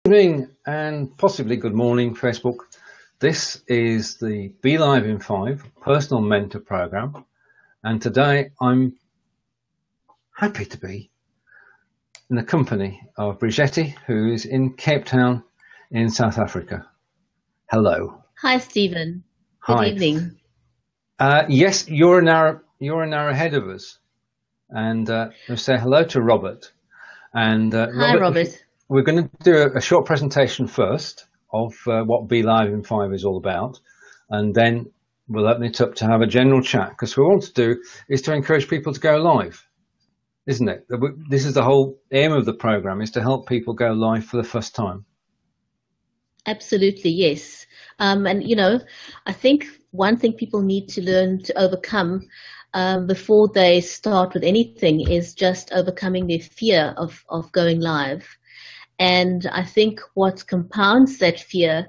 Evening and possibly good morning, Facebook. This is the Be Live in 5 Personal Mentor Program, and today I'm happy to be in the company of Bridgetti, who is in Cape Town in South Africa. Hello. Hi, Stephen. Good Hi. evening. Yes, you're an hour ahead of us, and we'll say hello to Robert. And Hi, Robert. We're going to do a short presentation first of what Be Live in 5 is all about, and then we'll open it up to have a general chat, because what we want to do is to encourage people to go live, isn't it? This is the whole aim of the program, is to help people go live for the first time. Absolutely, yes. I think one thing people need to learn to overcome before they start with anything is just overcoming their fear of going live. And I think what compounds that fear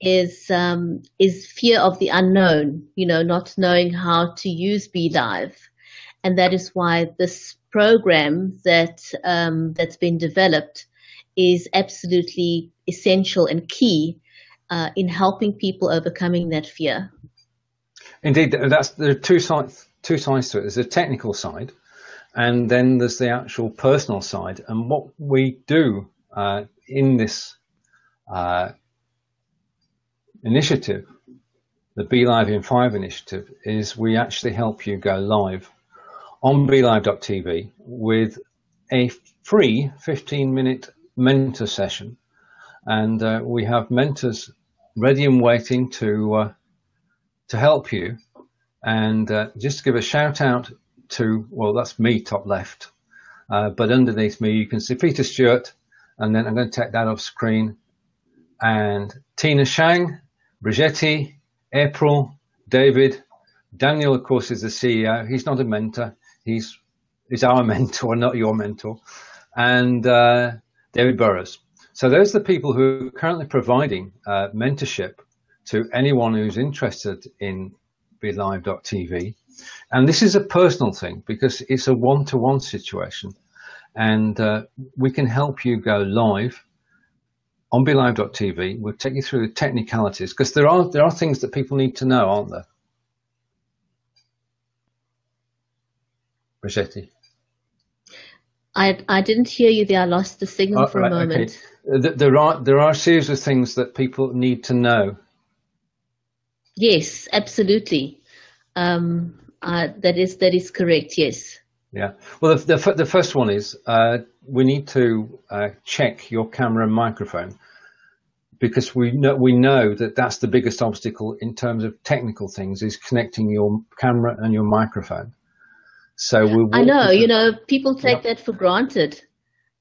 is fear of the unknown, not knowing how to use Be Live. And that is why this program that's been developed is absolutely essential and key in helping people overcoming that fear. Indeed, there are two sides to it. There's the technical side, and then there's the actual personal side. And what we do in this initiative, the Be Live in 5 initiative, is we actually help you go live on BeLive.tv with a free 15-minute mentor session. And we have mentors ready and waiting to help you. And just to give a shout out to, well, that's me top left, but underneath me you can see Peter Stewart, and then I'm going to take that off screen, and Tina Shang, Bridgetti, April, David, Daniel of course is the CEO. He's not a mentor, he's our mentor, not your mentor, and David Burrows. So those are the people who are currently providing mentorship to anyone who's interested in BeLive.tv. And this is a personal thing because it's a one-to-one situation. And we can help you go live on BeLive.tv. We'll take you through the technicalities, because there are things that people need to know, aren't there? Bridgetti. I didn't hear you there. I lost the signal for a moment. Okay. There are a series of things that people need to know. Yes, absolutely. That is correct. Yes. Yeah. Well, the first one is we need to check your camera and microphone, because we know that that's the biggest obstacle in terms of technical things, is connecting your camera and your microphone. So I know, people take that for granted.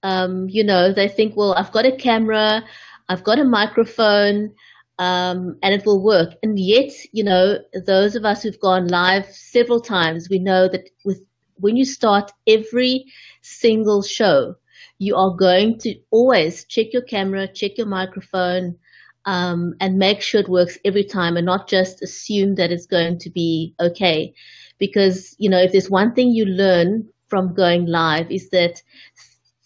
They think, well, I've got a camera, I've got a microphone, and it will work. And yet, those of us who've gone live several times, we know that when you start every single show, you are going to always check your camera, check your microphone, and make sure it works every time, and not just assume that it's going to be okay. Because, if there's one thing you learn from going live, is that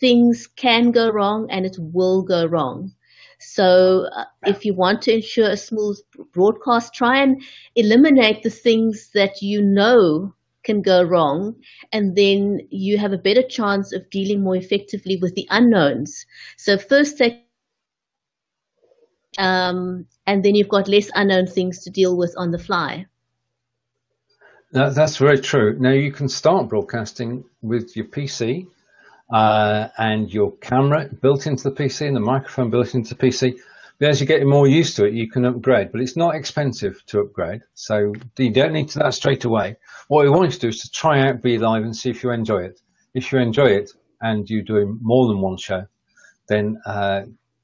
things can go wrong and it will go wrong. So if you want to ensure a smooth broadcast, try and eliminate the things that can go wrong, and then you have a better chance of dealing more effectively with the unknowns. So first take, and then you've got less unknown things to deal with on the fly. That's very true. Now you can start broadcasting with your PC and your camera built into the PC and the microphone built into the PC. But as you get more used to it, you can upgrade, but it's not expensive to upgrade. So you don't need to do that straight away. What we want you to do is to try out Be Live and see if you enjoy it. If you enjoy it and you're doing more than one show, then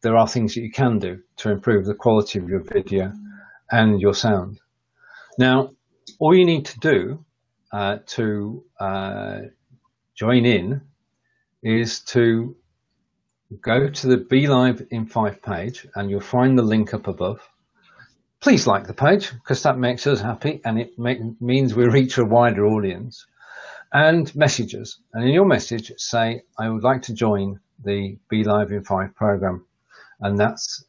there are things that you can do to improve the quality of your video and your sound. Now, all you need to do to join in is to go to the Be Live in 5 page, and you'll find the link up above. Please like the page, because that makes us happy, and it means we reach a wider audience. And messages. And in your message, say, I would like to join the Be Live in 5 program. And that's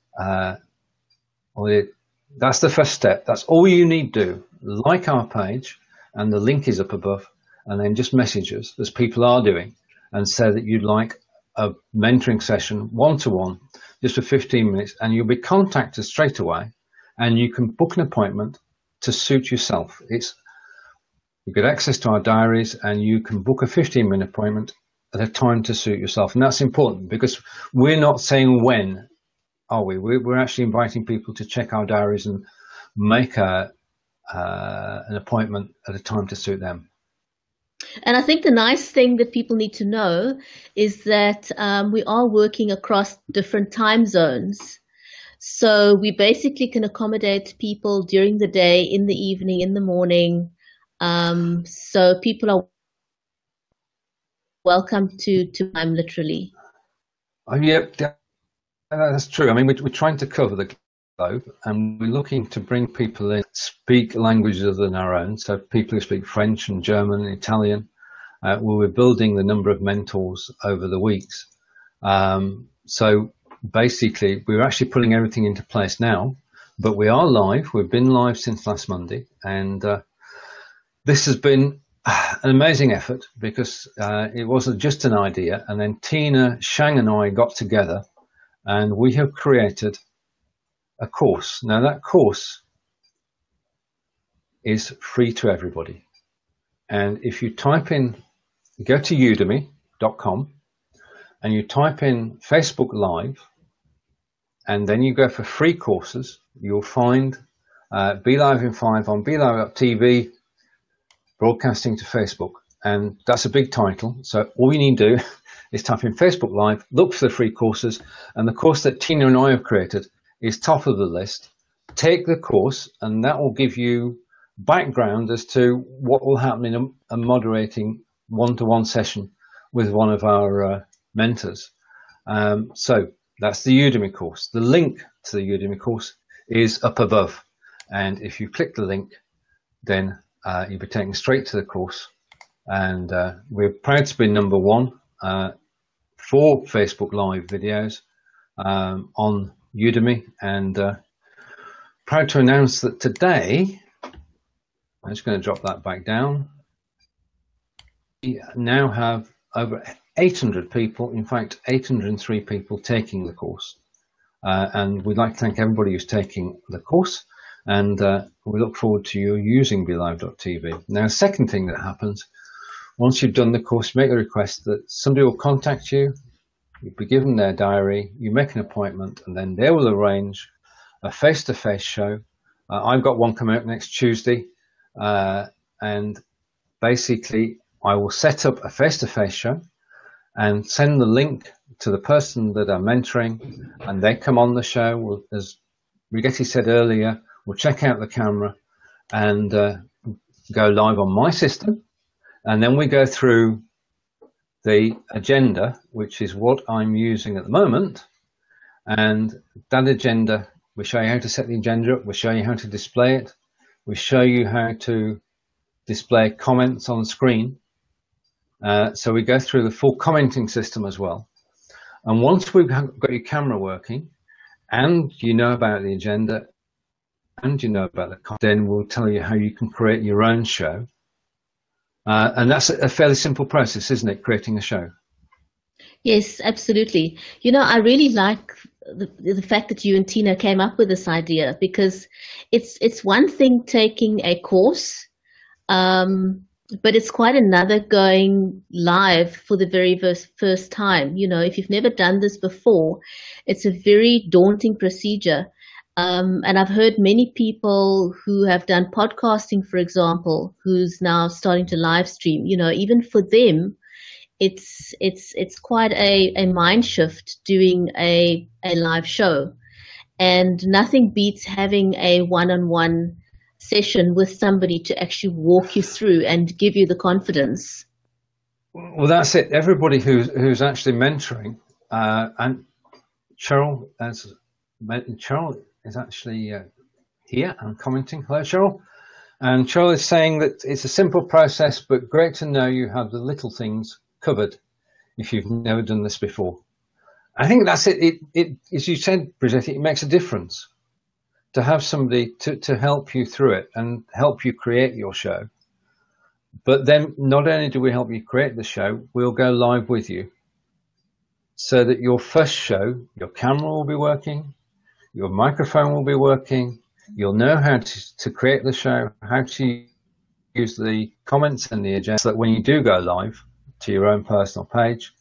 that's the first step. That's all you need to do. Like our page, and the link is up above, and then just message us, as people are doing, and say that you'd like a mentoring session one-to-one, just for 15 minutes, and you'll be contacted straight away, and you can book an appointment to suit yourself. You get access to our diaries, and you can book a 15-minute appointment at a time to suit yourself. And that's important, because we're not saying when, are we? We're actually inviting people to check our diaries and make an appointment at a time to suit them. And I think the nice thing that people need to know is that we are working across different time zones. So we basically can accommodate people during the day, in the evening, in the morning. So people are welcome to time, literally. Yeah, that's true. I mean, we're trying to cover the globe, and we're looking to bring people in speak languages other than our own. So people who speak French and German and Italian. We're building the number of mentors over the weeks. So basically, we're actually putting everything into place now, but we are live. We've been live since last Monday, and this has been an amazing effort, because it wasn't just an idea. And then Tina, Shang and I got together, and we have created a course. Now that course is free to everybody. And if you type in, go to udemy.com, and you type in Facebook Live, and then you go for free courses, you'll find Be Live in 5 on BeLive.tv, broadcasting to Facebook. And that's a big title. So all you need to do is type in Facebook Live, look for the free courses, and the course that Tina and I have created is top of the list. Take the course, and that will give you background as to what will happen in a moderating one-to-one session with one of our mentors. So that's the Udemy course. The link to the Udemy course is up above. And if you click the link, then you'll be taken straight to the course. And we're proud to be number one for Facebook Live videos on Udemy, and proud to announce that today, I'm just going to drop that back down, we now have over 800 people, in fact 803 people taking the course, and we'd like to thank everybody who's taking the course, and we look forward to you using BeLive.tv. Now, the second thing that happens, once you've done the course, make a request that somebody will contact you. You'll be given their diary, you make an appointment, and then they will arrange a face-to-face show. I've got one coming up next Tuesday, and basically I will set up a face-to-face show and send the link to the person that I'm mentoring, and they come on the show. As Bridgetti said earlier, we'll check out the camera and go live on my system, and then we go through the agenda, which is what I'm using at the moment, and that agenda, we show you how to set the agenda up, we show you how to display it, we show you how to display comments on the screen, so we go through the full commenting system as well. And once we've got your camera working, and you know about the agenda, and you know about the content, then we'll tell you how you can create your own show. And that's a fairly simple process, isn't it, creating a show? Yes, absolutely. You know, I really like the fact that you and Tina came up with this idea, because it's one thing taking a course, but it's quite another going live for the very first time. You know, if you've never done this before, it's a very daunting procedure. And I've heard many people who have done podcasting, for example, who's now starting to live stream. You know, even for them, it's quite a mind shift doing a live show, and nothing beats having a one-on-one session with somebody to actually walk you through and give you the confidence. Well, that's it. Everybody who's actually mentoring, and Cheryl is actually here and commenting. Hello, Cheryl. And Cheryl is saying that it's a simple process, but great to know you have the little things covered if you've never done this before. I think that's it. It, as you said, Bridgetti, it makes a difference to have somebody to help you through it and help you create your show. But then not only do we help you create the show, we'll go live with you so that your first show, your camera will be working, your microphone will be working, you'll know how to create the show, how to use the comments and the agenda, so that when you do go live to your own personal page,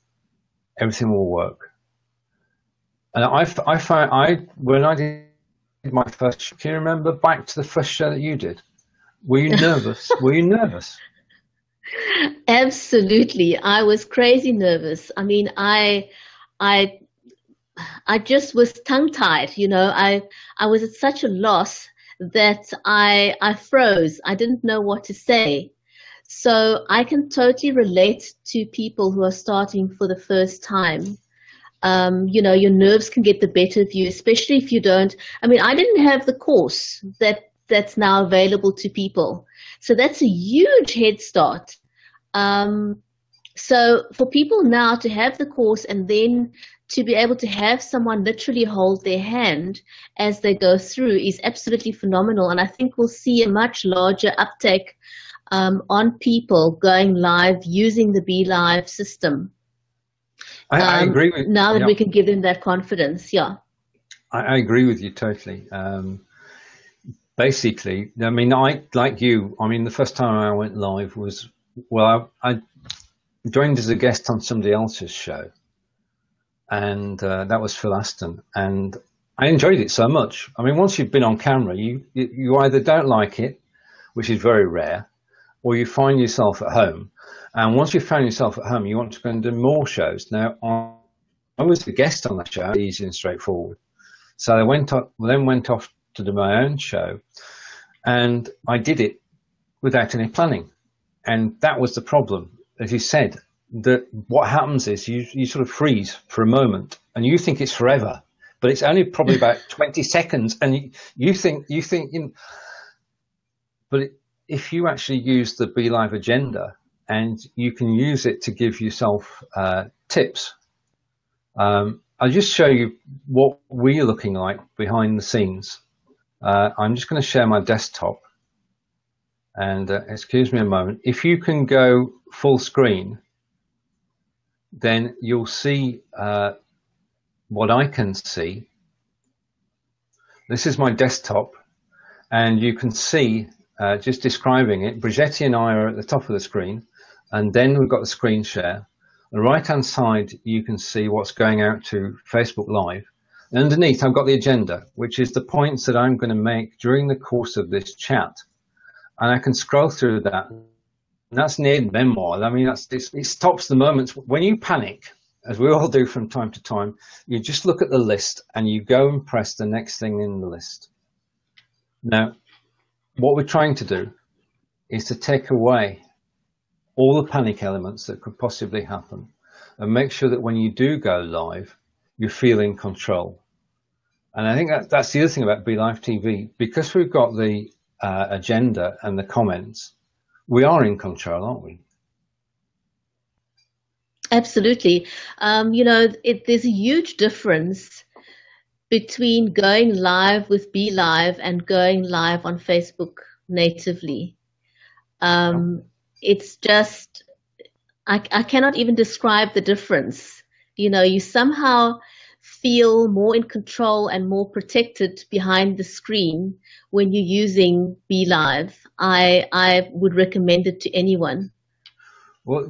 everything will work. And I found when I did my first show, can you remember back to the first show that you did? Were you nervous? Were you nervous? Absolutely. I was crazy nervous. I mean, I just was tongue-tied, you know. I was at such a loss that I froze. I didn't know what to say. So I can totally relate to people who are starting for the first time. You know, your nerves can get the better of you, especially if you don't. I mean, I didn't have the course that's now available to people. So that's a huge head start. So for people now to have the course and then to be able to have someone literally hold their hand as they go through is absolutely phenomenal. And I think we'll see a much larger uptake on people going live using the Be Live system. I agree with now that we can give them that confidence. Yeah, I agree with you totally. Basically, I mean, like you. I mean, the first time I went live was, well, I joined as a guest on somebody else's show, and that was Phil Aston, and I enjoyed it so much. I mean, once you've been on camera, you either don't like it, which is very rare, or you find yourself at home. And once you've found yourself at home, you want to go and do more shows. Now, I was the guest on that show, easy and straightforward. So I then went off to do my own show, and I did it without any planning. And that was the problem. As you said, that what happens is you sort of freeze for a moment, and you think it's forever, but it's only probably about 20 seconds, and you think, but if you actually use the Be Live agenda, and you can use it to give yourself tips. I'll just show you what we're looking like behind the scenes. I'm just going to share my desktop, and excuse me a moment. If you can go full screen, then you'll see what I can see. This is my desktop, and you can see, just describing it, Bridgetti and I are at the top of the screen, and then we've got the screen share. On the right-hand side, you can see what's going out to Facebook Live. And underneath, I've got the agenda, which is the points that I'm going to make during the course of this chat. And I can scroll through that. And that's near memoir. I mean, it stops the moments. When you panic, as we all do from time to time, you just look at the list and you go and press the next thing in the list. Now, what we're trying to do is to take away all the panic elements that could possibly happen and make sure that when you do go live, you feel in control. And I think that's the other thing about Be Live TV. Because we've got the agenda and the comments, we are in control, aren't we? Absolutely. You know, there's a huge difference between going live with Be Live and going live on Facebook natively. It's just, I cannot even describe the difference. You know, you somehow feel more in control and more protected behind the screen when you're using Be Live. I would recommend it to anyone. Well,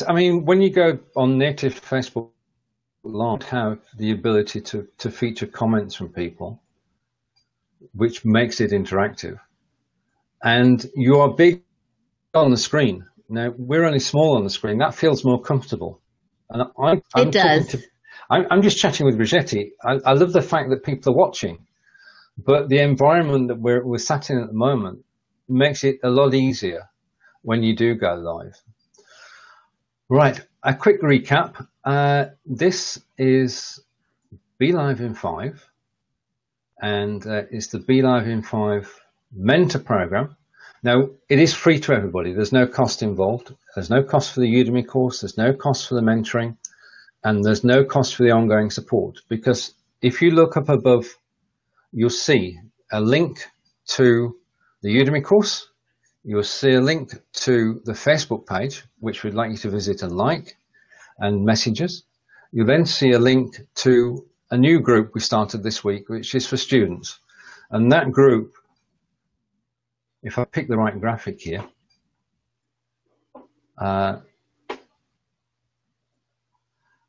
I mean, when you go on native Facebook Live, have the ability to feature comments from people, which makes it interactive. And you are big on the screen. Now, we're only small on the screen. That feels more comfortable. And it does. I'm just chatting with Bridgetti. I love the fact that people are watching, but the environment that we're sat in at the moment makes it a lot easier when you do go live. Right, a quick recap. This is Be Live in 5, and it's the Be Live in 5 mentor program. Now, it is free to everybody. There's no cost involved. There's no cost for the Udemy course. There's no cost for the mentoring. and there's no cost for the ongoing support, because if you look up above, you'll see a link to the Udemy course. You'll see a link to the Facebook page, which we'd like you to visit and like, and messages. You'll then see a link to a new group we started this week, which is for students. And that group, if I pick the right graphic here,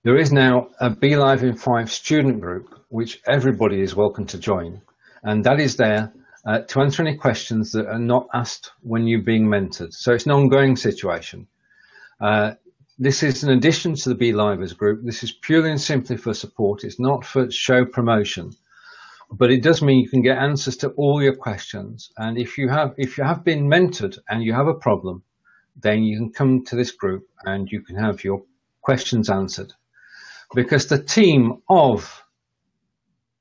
there is now a Be Live in 5 student group, which everybody is welcome to join. And that is there to answer any questions that are not asked when you're being mentored. So it's an ongoing situation. This is an addition to the Be Livers group. This is purely and simply for support. It's not for show promotion, but it does mean you can get answers to all your questions. And if you have been mentored and you have a problem, then you can come to this group and you can have your questions answered. Because the team of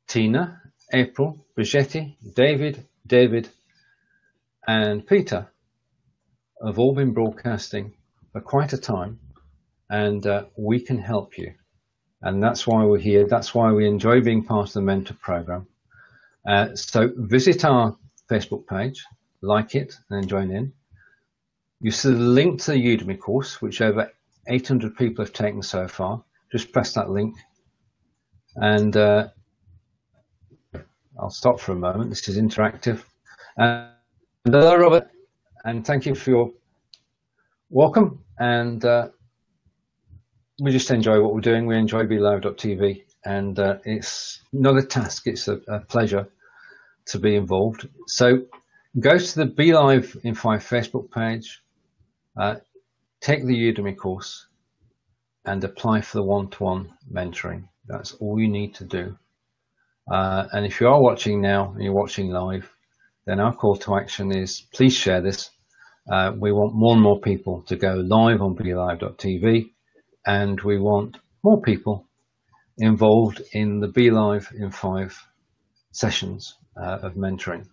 Tina, April, Bridgetti, David, and Peter have all been broadcasting for quite a time, and we can help you. And that's why we're here. That's why we enjoy being part of the mentor program. So visit our Facebook page, like it, and then join in. You see the link to the Udemy course, which over 800 people have taken so far. Just press that link. And I'll stop for a moment. This is interactive. And hello, Robert, and thank you for your welcome. And we just enjoy what we're doing. We enjoy BeLive.tv, and it's not a task, it's a pleasure to be involved. So go to the Be Live in 5 Facebook page, take the Udemy course, and apply for the one-to-one mentoring. That's all you need to do. And if you are watching now and you're watching live, then our call to action is please share this. We want more and more people to go live on BeLive.tv, and we want more people involved in the Be Live in 5 sessions of mentoring.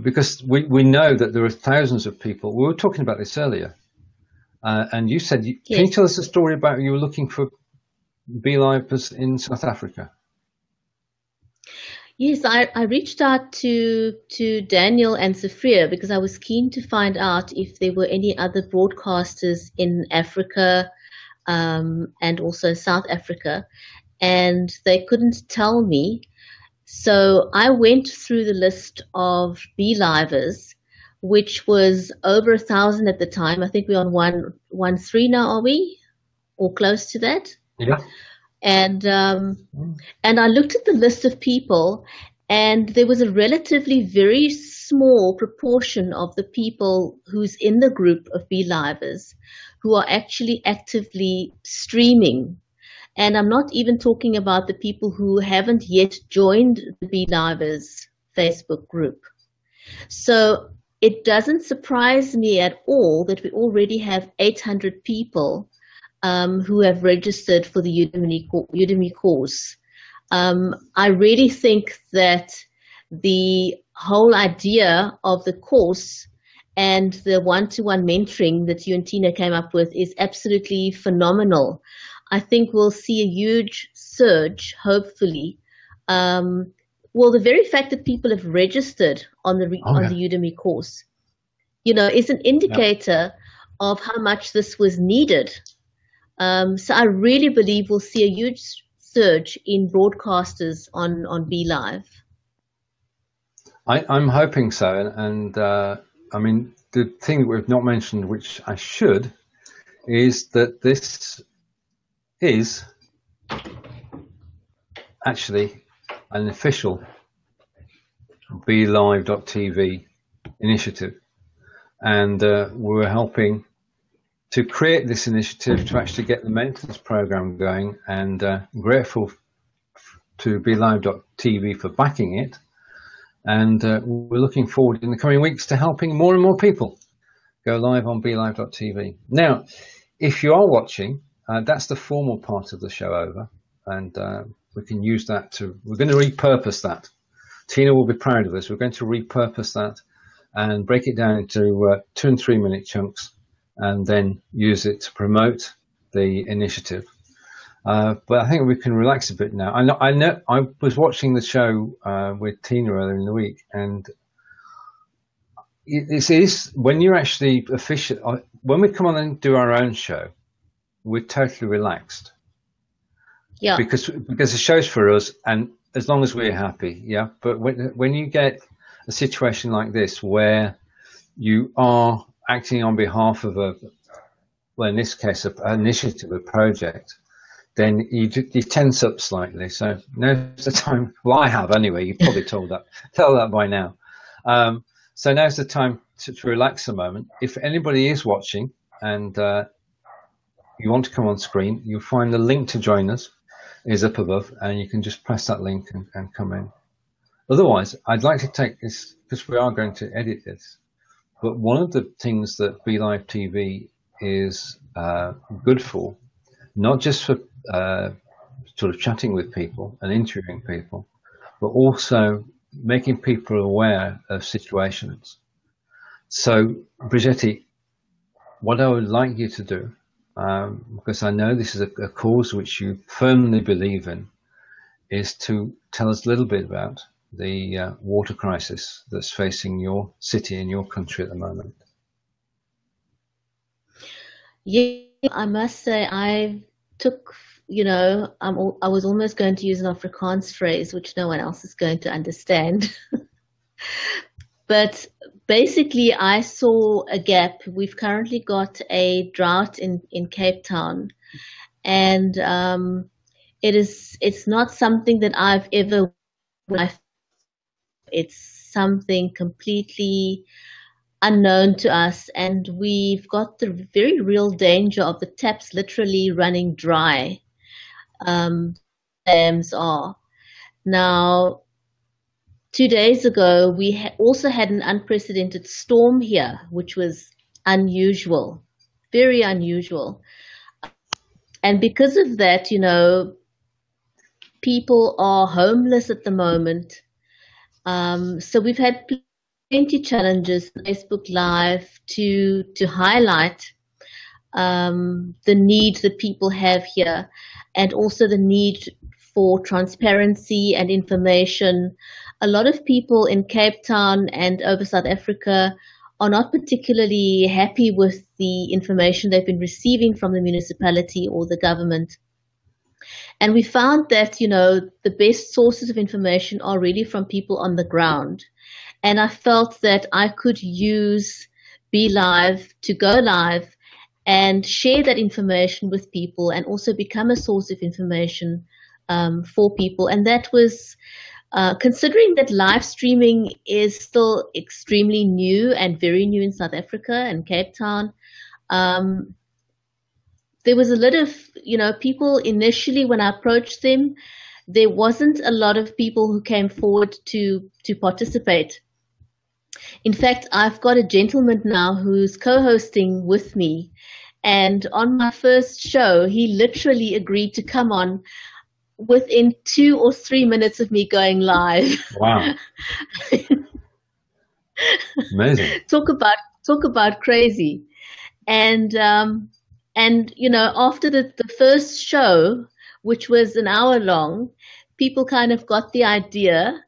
Because we know that there are thousands of people. We were talking about this earlier. And you said, Yes. Can you tell us a story about you were looking for Be Livers in South Africa? Yes, I reached out to Daniel and Sophia because I was keen to find out if there were any other broadcasters in Africa and also South Africa, and they couldn't tell me. So I went through the list of Be Livers, which was over 1,000 at the time. I think we're on 113 now, are we? Or close to that? Yeah. And I looked at the list of people, and there was a relatively very small proportion of the people who's in the group of Be Livers who are actually actively streaming. And I'm not even talking about the people who haven't yet joined the Be Livers Facebook group. So it doesn't surprise me at all that we already have 800 people who have registered for the Udemy course. I really think that the whole idea of the course and the one-to-one mentoring that you and Tina came up with is absolutely phenomenal. I think we'll see a huge surge, hopefully. Well, the very fact that people have registered on the Udemy course, is an indicator of how much this was needed. So I really believe we'll see a huge surge in broadcasters on Be Live. I'm hoping so. And I mean, the thing that we've not mentioned, which I should, is that this is actually an official BeLive.tv initiative. And we're helping to create this initiative to actually get the mentors program going, and grateful to BeLive.tv for backing it. And we're looking forward in the coming weeks to helping more and more people go live on BeLive.tv. Now, if you are watching, that's the formal part of the show over, and we can use that we're going to repurpose that. Tina will be proud of us. We're going to repurpose that and break it down into 2 and 3 minute chunks, and then use it to promote the initiative. But I think we can relax a bit now. I know. I was watching the show with Tina earlier in the week, and it is when you're actually official. When we come on and do our own show, we're totally relaxed. Yeah. Because the show's for us, and as long as we're happy, yeah. But when you get a situation like this where you are acting on behalf of well, in this case, an initiative, a project, then you tense up slightly. So now's the time. Well, I have anyway. You've probably tell that by now. So now's the time to relax a moment. If anybody is watching and you want to come on screen, you'll find the link to join us is up above, and you can just press that link and come in. Otherwise, I'd like to take this, because we are going to edit this, but one of the things that BeLive TV is good for, not just for sort of chatting with people and interviewing people, but also making people aware of situations. So, Bridgetti, what I would like you to do, because I know this is a cause which you firmly believe in, is to tell us a little bit about the water crisis that's facing your city and your country at the moment. Yeah, I must say I took, I was almost going to use an Afrikaans phrase, which no one else is going to understand. But basically, I saw a gap. We've currently got a drought in Cape Town, and it's not something that I've ever. It's something completely unknown to us, and we've got the very real danger of the taps literally running dry. Dams are now. 2 days ago, we also had an unprecedented storm here, which was unusual, very unusual. And because of that, people are homeless at the moment. So we've had plenty challenges on Facebook Live to highlight the need that people have here, and also the need for transparency and information. A lot of people in Cape Town and over South Africa are not particularly happy with the information they've been receiving from the municipality or the government. And we found that, the best sources of information are really from people on the ground. And I felt that I could use BeLive to go live and share that information with people, and also become a source of information for people. And that was, considering that live streaming is still extremely new and very new in South Africa and Cape Town, there was a lot of, people initially when I approached them, there wasn't a lot of people who came forward to participate. In fact, I've got a gentleman now who's co-hosting with me, and on my first show, he literally agreed to come on within 2 or 3 minutes of me going live. Wow. Amazing. Talk about crazy. And after the first show, which was an hour long, people kind of got the idea,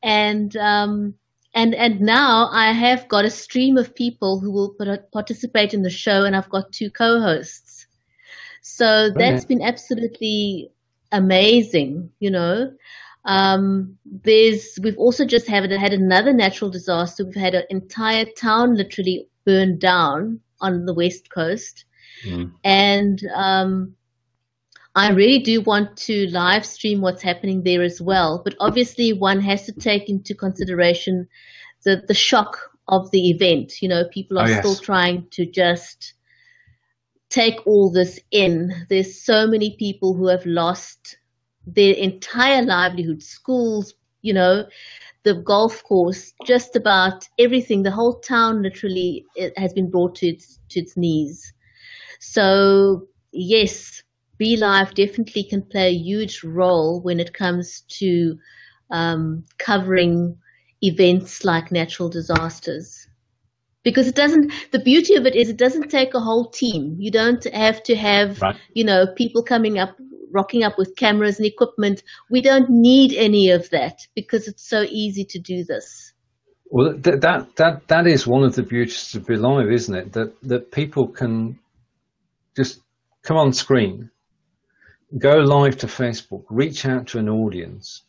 and now I have got a stream of people who will participate in the show, and I've got 2 co-hosts. So that's been absolutely amazing, We've also just had another natural disaster. We've had an entire town literally burned down on the West Coast. And I really do want to live stream what's happening there as well. But obviously one has to take into consideration the shock of the event. People are still trying to just take all this in. There's so many people who have lost their entire livelihood, schools, the golf course, just about everything. The whole town literally has been brought to its knees. So yes, BeLive definitely can play a huge role when it comes to covering events like natural disasters. Because the beauty of it is it doesn't take a whole team. You don't have to have, people coming up rocking up with cameras and equipment. We don't need any of that because it's so easy to do this. Well, that is one of the beauties of Be Live, isn't it? That people can just come on screen, go live to Facebook, reach out to an audience,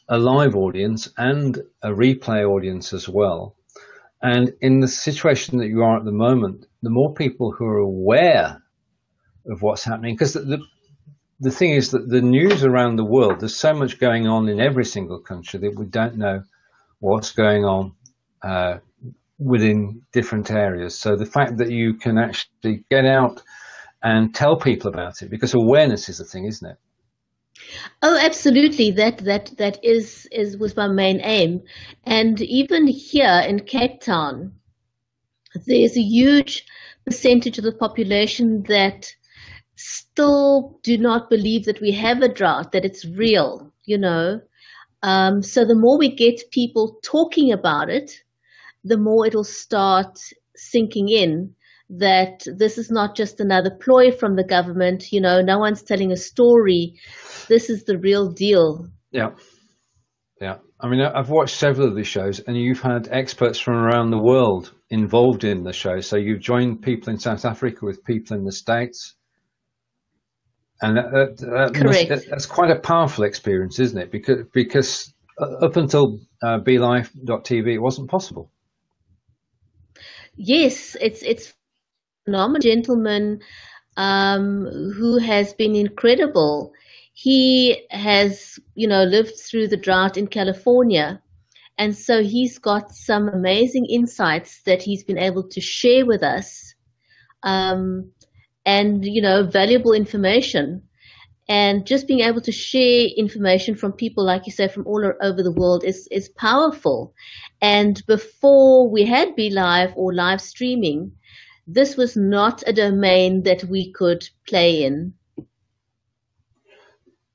a live audience and a replay audience as well. And in the situation that you are at the moment, the more people who are aware of what's happening, because the thing is that the news around the world, there's so much going on in every single country that we don't know what's going on within different areas. So the fact that you can actually get out and tell people about it, because awareness is the thing, isn't it? Oh, absolutely. That was my main aim. And even here in Cape Town, there's a huge percentage of the population that still do not believe that we have a drought, that it's real, you know. So the more we get people talking about it, the more it'll start sinking in that this is not just another ploy from the government, you know, no one's telling a story. This is the real deal. Yeah. Yeah. I mean, I've watched several of these shows and you've had experts from around the world involved in the show. So you've joined people in South Africa with people in the States. And that's quite a powerful experience, isn't it? Because up until BeLive.tv, it wasn't possible. Yes, it's phenomenal gentleman who has been incredible. He has, you know, lived through the drought in California, and so he's got some amazing insights that he's been able to share with us, and, you know, valuable information. And just being able to share information from people, like you say, from all over the world is powerful. And before we had Be Live or live streaming, this was not a domain that we could play in.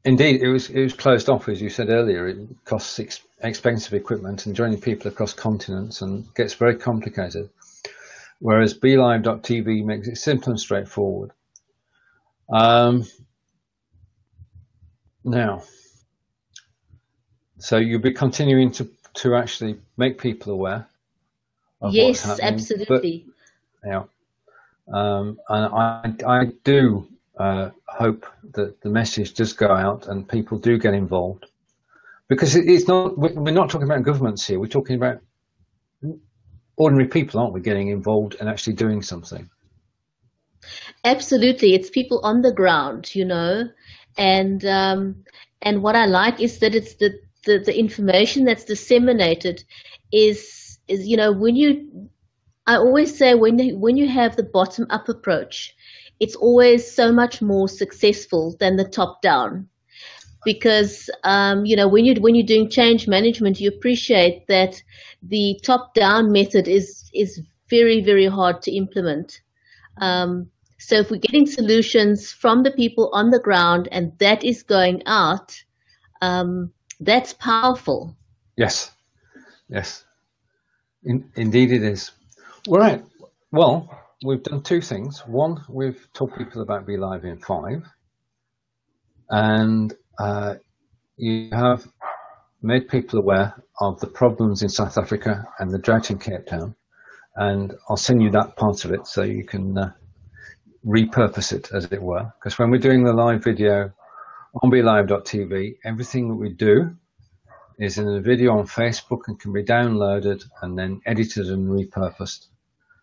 Indeed, it was closed off, as you said earlier. It costs expensive equipment and joining people across continents and gets very complicated. Whereas BeLive.tv makes it simple and straightforward. Now, so you'll be continuing to actually make people aware of what's happening. Yes, absolutely. But, yeah. And I do hope that the message does go out and people do get involved, because we're not talking about governments here. We're talking about ordinary people, aren't we, getting involved and actually doing something? Absolutely. It's people on the ground, you know, and what I like is that it's the information that's disseminated is, you know, I always say when you have the bottom up approach, it's always so much more successful than the top down, because you know, when you're doing change management, you appreciate that the top down method is very, very hard to implement. So if we're getting solutions from the people on the ground and that is going out, that's powerful. Yes, yes, indeed it is. All right. Well, we've done two things. One, we've told people about Be Live in 5, and you have made people aware of the problems in South Africa and the drought in Cape Town, and I'll send you that part of it so you can repurpose it, as it were, because when we're doing the live video on BeLive.tv, everything that we do is in a video on Facebook and can be downloaded and then edited and repurposed.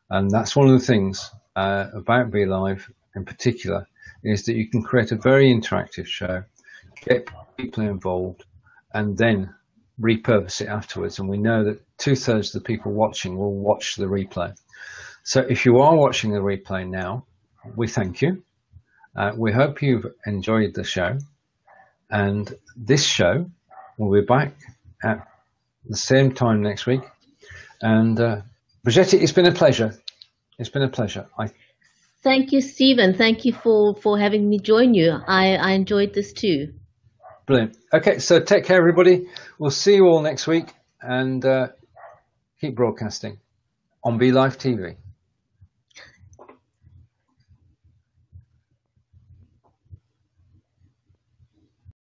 And that's one of the things about Be Live in particular, is that you can create a very interactive show, get people involved, and then repurpose it afterwards. And we know that 2/3 of the people watching will watch the replay. So if you are watching the replay now, we thank you. We hope you've enjoyed the show. And this show will be back at the same time next week. And Bridgetti, it's been a pleasure. It's been a pleasure. Thank you, Stephen. Thank you for having me join you. I enjoyed this too. Brilliant. Okay, so take care, everybody. We'll see you all next week, and keep broadcasting on Be Live TV.